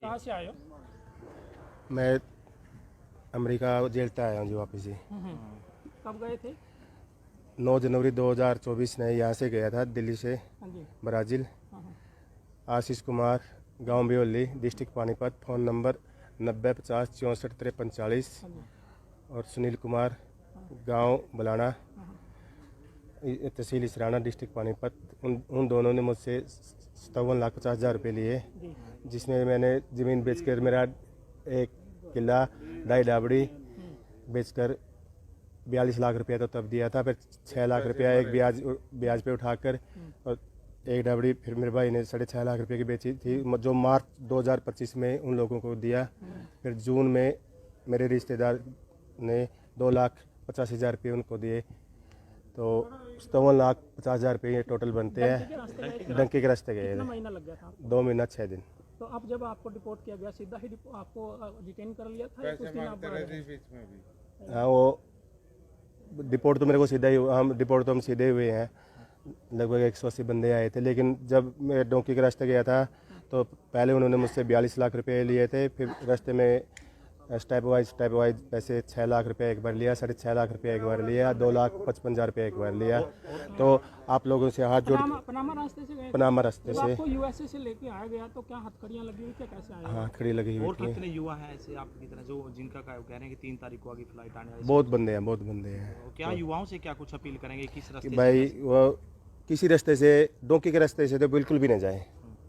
कहाँ से आए हो? मैं अमेरिका जेल से आया हूँ जी वापस ही। कब गए थे? 9 जनवरी 2024 में यहाँ से गया था दिल्ली से हाँ जी। ब्राज़ील। हाँ हाँ। आशीष कुमार, गांव बियोली, डिस्ट्रिक्ट पानीपत, फ़ोन नंबर 9050 64 53 40। हाँ जी। और सुनील कुमार, गांव बलाना, तहसील इसराना, डिस्ट्रिक्ट पानीपत। उन दोनों ने मुझसे 57,50,000 रुपये लिए, जी। जिसमें मैंने ज़मीन बेचकर मेरा 1 किला 2.5 डाबड़ी बेचकर 42 लाख रुपया तो तब दिया था। फिर 6 लाख रुपया एक ब्याज पे उठाकर, और 1 डाबड़ी फिर मेरे भाई ने 6.5 लाख रुपये की बेची थी, जो मार्च 2025 में उन लोगों को दिया। फिर जून में मेरे रिश्तेदार ने 2,85,000 रुपये उनको दिए, तो 57,50,000 रुपये ये टोटल बनते हैं। डंकी के रास्ते गए कितना थे, महीना लग गया था आपको? 2 महीना 6 दिन। तो अब जब आपको डिपोर्ट किया गया, सीधा ही आपको डिटेन कर लिया था या कुछ दिन आप बाहर रहे? हाँ, वो डिपोर्ट तो मेरे को सीधा ही, हम डिपोर्ट तो हम सीधे हुए हैं। लगभग 180 बंदे आए थे, लेकिन जब मैं डोंकी के रास्ते गया था तो पहले उन्होंने मुझसे 42 लाख रुपए लिए थे। फिर रास्ते में स्टेप वाइज पैसे 6 लाख रुपए एक बार लिया, 6.5 लाख रुपए एक बार लिया, 2,55,000 रुपए एक बार लिया। तो आप लोगों से हाथ जोड़, पनामा रास्ते से गए? पनामा रास्ते जब से। आपको यूएसए से लेके आया गया तो क्या हथकड़ियाँ लगी हुई थी, कैसे आए? हाँ, खड़ी लगी हुई और थी। कितने युवा हैं ऐसे आपकी तरह जो जिनका कह रहे हैं कि 3 तारीख को आगे फ्लाइट आने वाली है? बहुत बंदे हैं। तो क्या युवाओं से क्या कुछ अपील करेंगे, किस रास्ते कि से भाई वो किसी रास्ते से, डोंकी के रास्ते से तो बिल्कुल भी न जाए।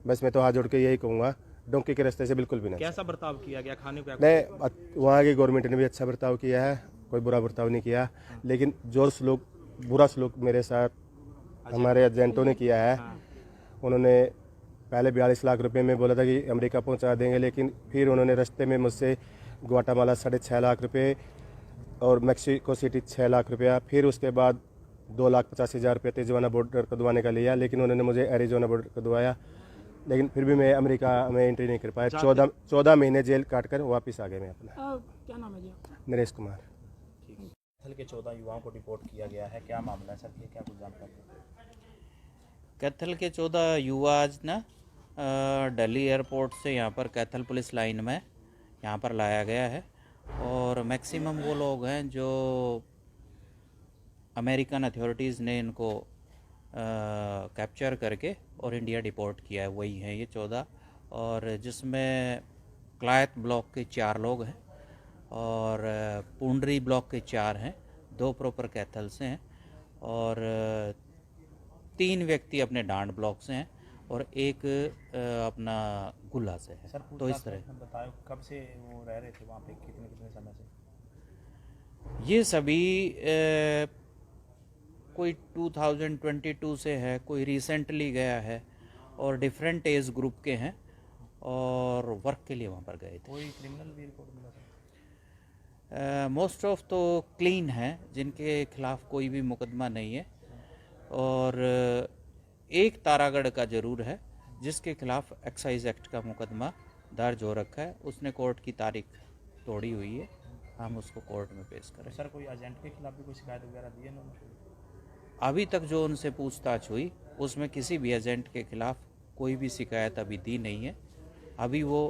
बस मैं तो हाथ जोड़ के यही कहूँगा, डोंकी के रास्ते से बिल्कुल भी न जाए। कैसा बर्ताव किया गया, खाने को नहीं, वहाँ की गवर्नमेंट ने भी अच्छा बर्ताव किया है, कोई बुरा बर्ताव नहीं किया। लेकिन जो सलूक, बुरा सलूक मेरे साथ हमारे एजेंटों ने किया है। उन्होंने पहले 42 लाख रुपए में बोला था कि अमेरिका पहुंचा देंगे, लेकिन फिर उन्होंने रास्ते में मुझसे ग्वाटामाला 6.5 लाख रुपए और मैक्सिको सिटी 6 लाख रुपया, फिर उसके बाद 2,85,000 रुपये तिजवाना बॉर्डर कदवाने का लिया, लेकिन उन्होंने मुझे एरिजोना बॉर्डर कदवाया। लेकिन फिर भी मैं अमेरिका में एंट्री नहीं कर पाया। 14 महीने जेल काट कर वापस आ गए मैं अपना। क्या नाम है जी? नरेश कुमार। कैथल के 14 युवाओं को डिपोर्ट किया गया है, क्या मामला है सर, ये क्या कुछ जानकारी है? कैथल के 14 युवा आज ना दिल्ली एयरपोर्ट से यहाँ पर कैथल पुलिस लाइन में यहाँ पर लाया गया है, और मैक्सिमम वो लोग हैं जो अमेरिकन अथॉरिटीज़ ने इनको कैप्चर करके और इंडिया डिपोर्ट किया है, वही हैं ये 14। और जिसमें क्लायत ब्लॉक के 4 लोग हैं और पुंडरी ब्लॉक के 4 हैं, 2 प्रॉपर कैथल से हैं, और 3 व्यक्ति अपने डांड ब्लॉक से हैं, और एक अपना गुल्ला से है। सर तो इस तरह बताओ कब से वो रह रहे थे वहाँ पे, कितने समय से? ये सभी कोई 2022 से है, कोई रिसेंटली गया है, और डिफरेंट एज ग्रुप के हैं, और वर्क के लिए वहाँ पर गए थे। कोई क्रिमिनल भी रिपोर्ट मिला था? मोस्ट ऑफ तो क्लीन हैं, जिनके खिलाफ कोई भी मुकदमा नहीं है, और एक तारागढ़ का ज़रूर है जिसके खिलाफ एक्साइज एक्ट का मुकदमा दर्ज हो रखा है। उसने कोर्ट की तारीख तोड़ी हुई है, हम उसको कोर्ट में पेश करें। सर कोई एजेंट के खिलाफ भी कोई शिकायत वगैरह दी है ना? अभी तक जो उनसे पूछताछ हुई उसमें किसी भी एजेंट के खिलाफ कोई भी शिकायत अभी दी नहीं है। अभी वो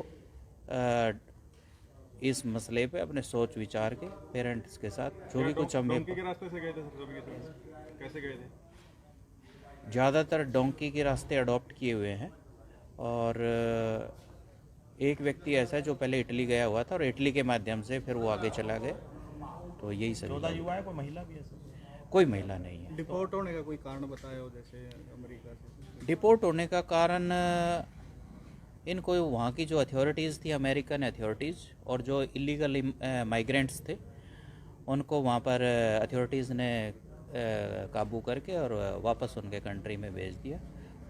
इस मसले पे अपने सोच विचार के पेरेंट्स के साथ जो भी कुछ हमें, डोंकी के रास्ते से गए थे सर, कैसे गए थे? ज़्यादातर डोंकी के रास्ते अडॉप्ट किए हुए हैं, और एक व्यक्ति ऐसा है जो पहले इटली गया हुआ था और इटली के माध्यम से फिर वो आगे चला गया। तो यही सभी 14 युवा है, कोई महिला भी है सर? कोई महिला नहीं है। डिपोर्ट होने का कोई कारण बताया हो जैसे अमेरिका से? डिपोर्ट होने का कारण इनको वहाँ की जो अथॉरिटीज़ थी, अमेरिकन अथॉरिटीज़, और जो इलीगल माइग्रेंट्स थे उनको वहाँ पर अथॉरिटीज़ ने काबू करके और वापस उनके कंट्री में भेज दिया,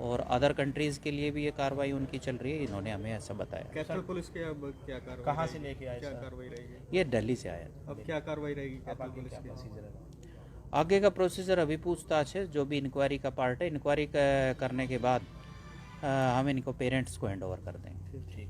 और अदर कंट्रीज़ के लिए भी ये कार्रवाई उनकी चल रही है, इन्होंने हमें ऐसा बताया। कैथल पुलिस के अब क्या कार्रवाई, कहाँ से लेके आए क्या सर? कार्रवाई रहेगी? ये दिल्ली से आया। अब क्या कार्रवाई रहेगी कैथल आगे पुलिस क्या की? प्रोसीजर है? आगे का प्रोसीजर अभी पूछताछ है, जो भी इंक्वायरी का पार्ट है, इंक्वायरी करने के बाद हम इनको पेरेंट्स को हैंड ओवर कर देंगे। ठीक।